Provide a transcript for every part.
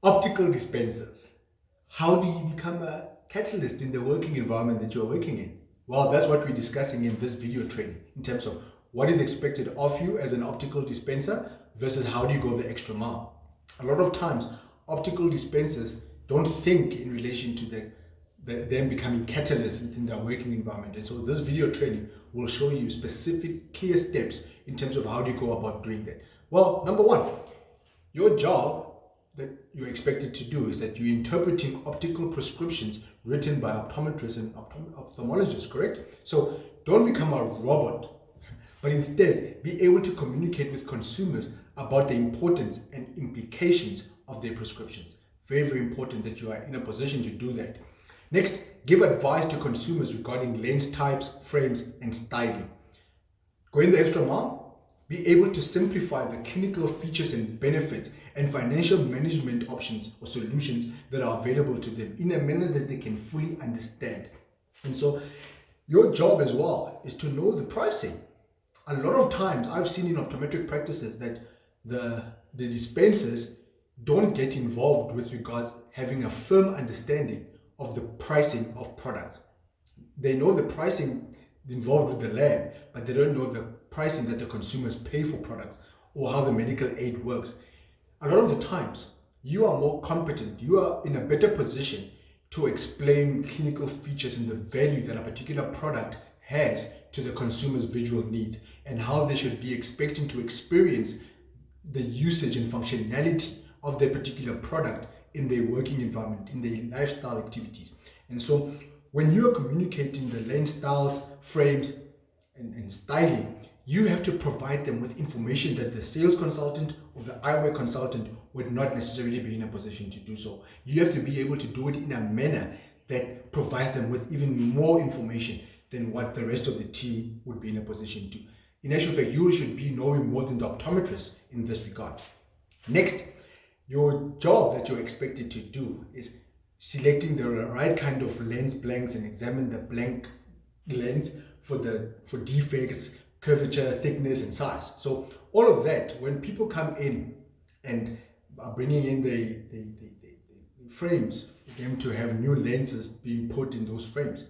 Optical dispensers. How do you become a catalyst in the working environment that you're working in? Well, that's what we're discussing in this video training in terms of what is expected of you as an optical dispenser versus how do you go the extra mile. A lot of times, optical dispensers don't think in relation to them becoming catalysts within their working environment. And so this video training will show you specific, clear steps in terms of how do you go about doing that. Well, number one, your job that you're expected to do is that you're interpreting optical prescriptions written by optometrists and ophthalmologists, correct? So don't become a robot, but instead be able to communicate with consumers about the importance and implications of their prescriptions. Very, very important that you are in a position to do that. Next, give advice to consumers regarding lens types, frames, and styling. Going the extra mile, be able to simplify the clinical features and benefits and financial management options or solutions that are available to them in a manner that they can fully understand. And so your job as well is to know the pricing. A lot of times I've seen in optometric practices that the dispensers don't get involved with regards having a firm understanding of the pricing of products. They know the pricing involved with the lab, but they don't know the pricing that the consumers pay for products or how the medical aid works. A lot of the times, you are more competent, you are in a better position to explain clinical features and the value that a particular product has to the consumer's visual needs and how they should be expecting to experience the usage and functionality of their particular product in their working environment, in their lifestyle activities. And so when you are communicating the lens styles, frames, and styling, you have to provide them with information that the sales consultant or the eyewear consultant would not necessarily be in a position to do so. You have to be able to do it in a manner that provides them with even more information than what the rest of the team would be in a position to. In actual fact, you should be knowing more than the optometrist in this regard. Next, your job that you're expected to do is selecting the right kind of lens blanks and examine the blank lens for defects, curvature, thickness, and size. So all of that, when people come in and are bringing in the frames for them to have new lenses being put in those frames,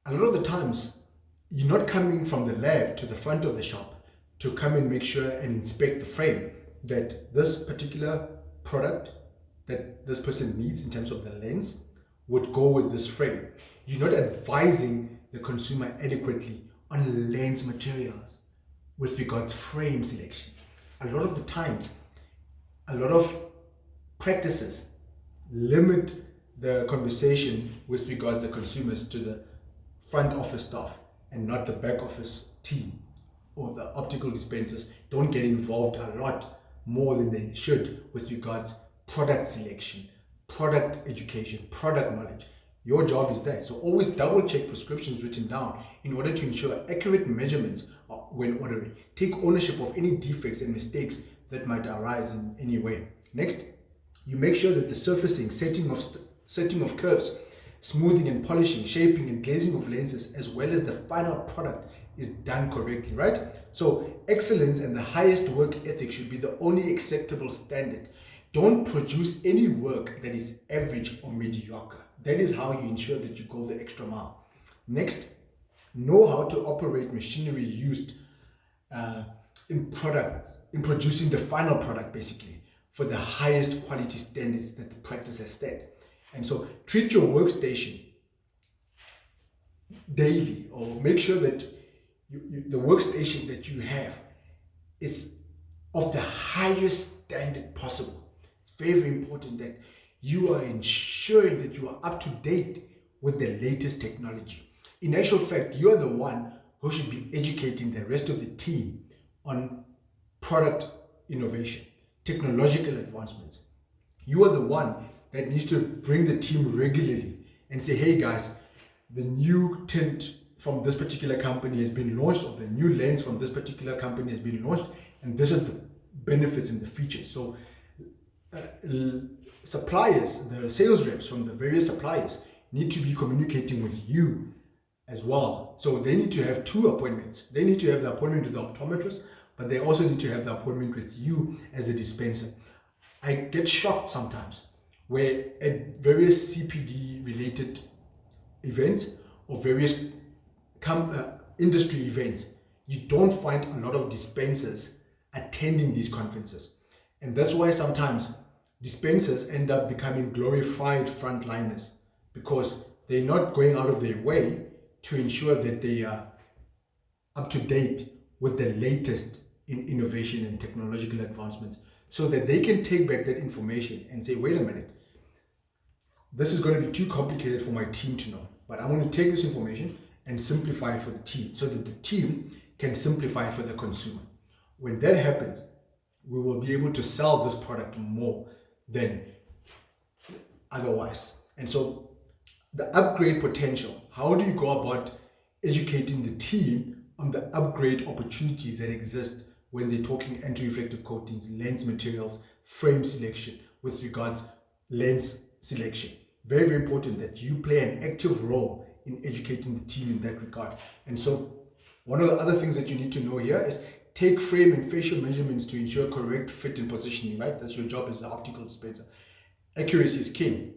a lot of the times you're not coming from the lab to the front of the shop to come and make sure and inspect the frame that this particular product that this person needs in terms of the lens would go with this frame. You're not advising the consumer adequately on lens materials with regards to frame selection. A lot of the times, a lot of practices limit the conversation with regards to the consumers to the front office staff and not the back office team, or the optical dispensers don't get involved a lot more than they should with regards product selection, product education, product knowledge. Your job is that. So always double check prescriptions written down in order to ensure accurate measurements when ordering. Take ownership of any defects and mistakes that might arise in any way. Next, you make sure that the surfacing, setting of curves, smoothing and polishing, shaping and glazing of lenses, as well as the final product is done correctly, right? So excellence and the highest work ethic should be the only acceptable standard. Don't produce any work that is average or mediocre. That is how you ensure that you go the extra mile. Next, know how to operate machinery used in producing the final product, basically, for the highest quality standards that the practice has set. And so treat your workstation daily, or make sure that the workstation that you have is of the highest standard possible. It's very, very important that you are ensuring that you are up to date with the latest technology. In actual fact, you are the one who should be educating the rest of the team on product innovation, technological advancements. You are the one that needs to bring the team regularly and say, hey guys, the new tint from this particular company has been launched, or the new lens from this particular company has been launched, and this is the benefits and the features. So suppliers, the sales reps from the various suppliers need to be communicating with you as well. So they need to have two appointments. They need to have the appointment with the optometrist, but they also need to have the appointment with you as the dispenser. I get shocked sometimes where at various CPD related events or various industry events, you don't find a lot of dispensers attending these conferences. And that's why sometimes dispensers end up becoming glorified frontliners, because they're not going out of their way to ensure that they are up to date with the latest in innovation and technological advancements, so that they can take back that information and say, wait a minute, this is going to be too complicated for my team to know, but I'm going to take this information and simplify it for the team so that the team can simplify it for the consumer. When that happens, we will be able to sell this product more than otherwise. And so the upgrade potential, how do you go about educating the team on the upgrade opportunities that exist when they're talking anti-reflective coatings, lens materials, frame selection with regards lens selection? Very, very important that you play an active role in educating the team in that regard. And so one of the other things that you need to know here is take frame and facial measurements to ensure correct fit and positioning, right? That's your job as the optical dispenser. Accuracy is king.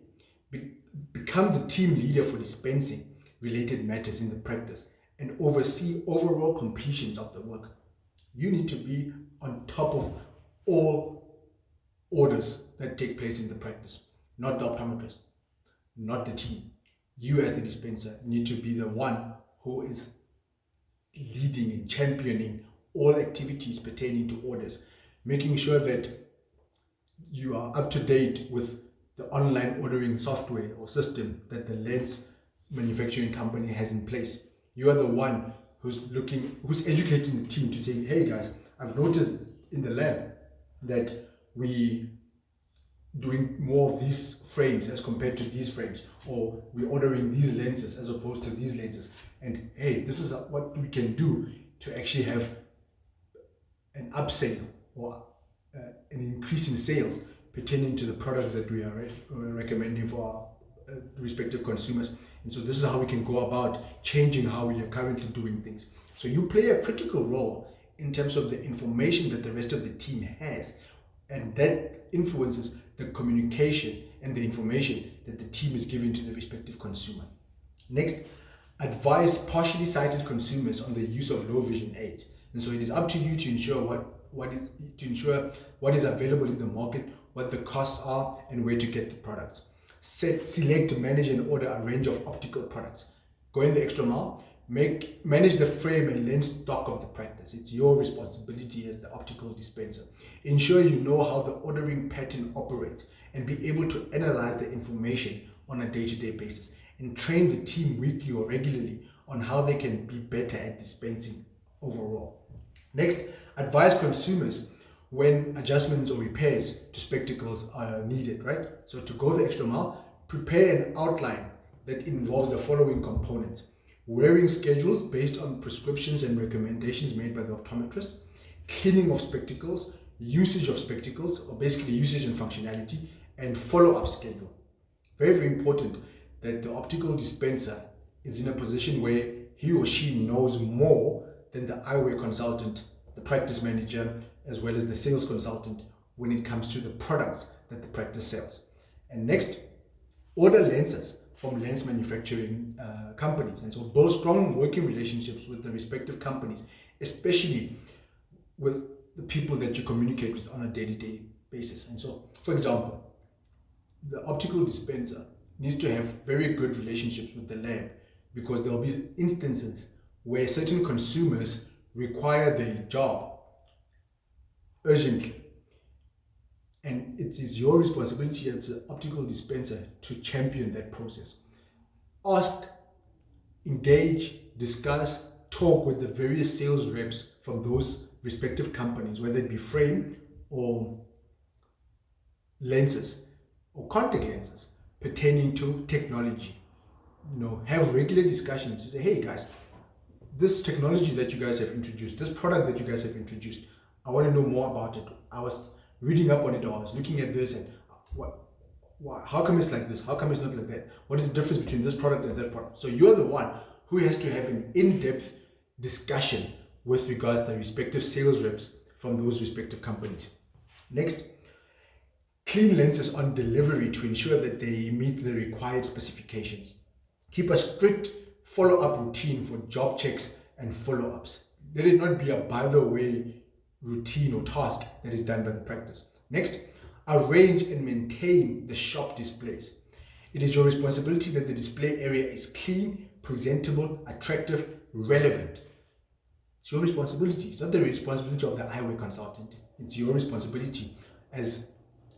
Become the team leader for dispensing related matters in the practice and oversee overall completions of the work. You need to be on top of all orders that take place in the practice, not the optometrist, not the team. You as the dispenser need to be the one who is leading and championing all activities pertaining to orders, making sure that you are up to date with the online ordering software or system that the lens manufacturing company has in place. You are the one who's educating the team to say, hey guys, I've noticed in the lab that we doing more of these frames as compared to these frames, or we're ordering these lenses as opposed to these lenses, and hey, this is what we can do to actually have an upsale or an increase in sales pertaining to the products that we are recommending for our respective consumers. And so this is how we can go about changing how we are currently doing things. So you play a critical role in terms of the information that the rest of the team has, and that influences the communication and the information that the team is giving to the respective consumer. Next, advise partially sighted consumers on the use of low vision aids. And so it is up to you to ensure what is available in the market, what the costs are, and where to get the products. Select, manage, and order a range of optical products. Go in the extra mile. Manage the frame and lens stock of the practice. It's your responsibility as the optical dispenser. Ensure you know how the ordering pattern operates and be able to analyze the information on a day-to-day basis, and train the team weekly or regularly on how they can be better at dispensing overall. Next, advise consumers when adjustments or repairs to spectacles are needed, right? So to go the extra mile, prepare an outline that involves the following components: wearing schedules based on prescriptions and recommendations made by the optometrist, cleaning of spectacles, usage of spectacles, or basically usage and functionality, and follow-up schedule. Very, very important that the optical dispenser is in a position where he or she knows more than the eyewear consultant, the practice manager, as well as the sales consultant when it comes to the products that the practice sells. And next, order lenses from lens manufacturing companies. And so build strong working relationships with the respective companies, especially with the people that you communicate with on a day-to-day basis. And so, for example, the optical dispenser needs to have very good relationships with the lab, because there will be instances where certain consumers require their job urgently. And it is your responsibility as an optical dispenser to champion that process. Ask, engage, discuss, talk with the various sales reps from those respective companies, whether it be frame or lenses or contact lenses pertaining to technology. Have regular discussions to say, hey guys, this technology that you guys have introduced, this product that you guys have introduced, I want to know more about it. I was reading up on it, or I was looking at this, and how come it's like this? How come it's not like that? What is the difference between this product and that product? So you're the one who has to have an in-depth discussion with regards to the respective sales reps from those respective companies. Next, Clean lenses on delivery to ensure that they meet the required specifications. Keep a strict follow-up routine for job checks and follow-ups. Let it not be a by the way routine or task that is done by the practice. Next, arrange and maintain the shop displays. It is your responsibility that the display area is clean, presentable, attractive, relevant. It's your responsibility. It's not the responsibility of the eyewear consultant. It's your responsibility as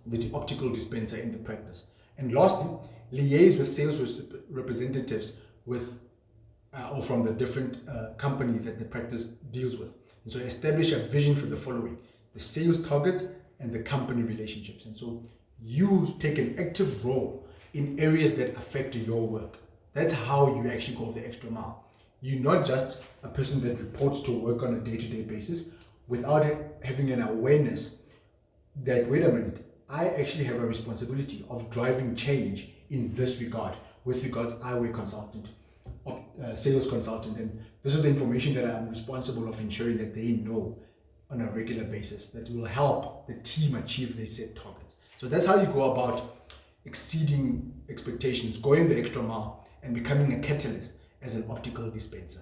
the optical dispenser in the practice. And lastly, liaise with sales representatives with or from the different companies that the practice deals with. And so establish a vision for the following: the sales targets and the company relationships. And so you take an active role in areas that affect your work. That's how you actually go the extra mile. You're not just a person that reports to work on a day-to-day basis without having an awareness that, wait a minute, I actually have a responsibility of driving change in this regard with regards eyewear consultant, sales consultant, and this is the information that I'm responsible of ensuring that they know on a regular basis that will help the team achieve their set targets. So that's how you go about exceeding expectations, going the extra mile, and becoming a catalyst as an optical dispenser.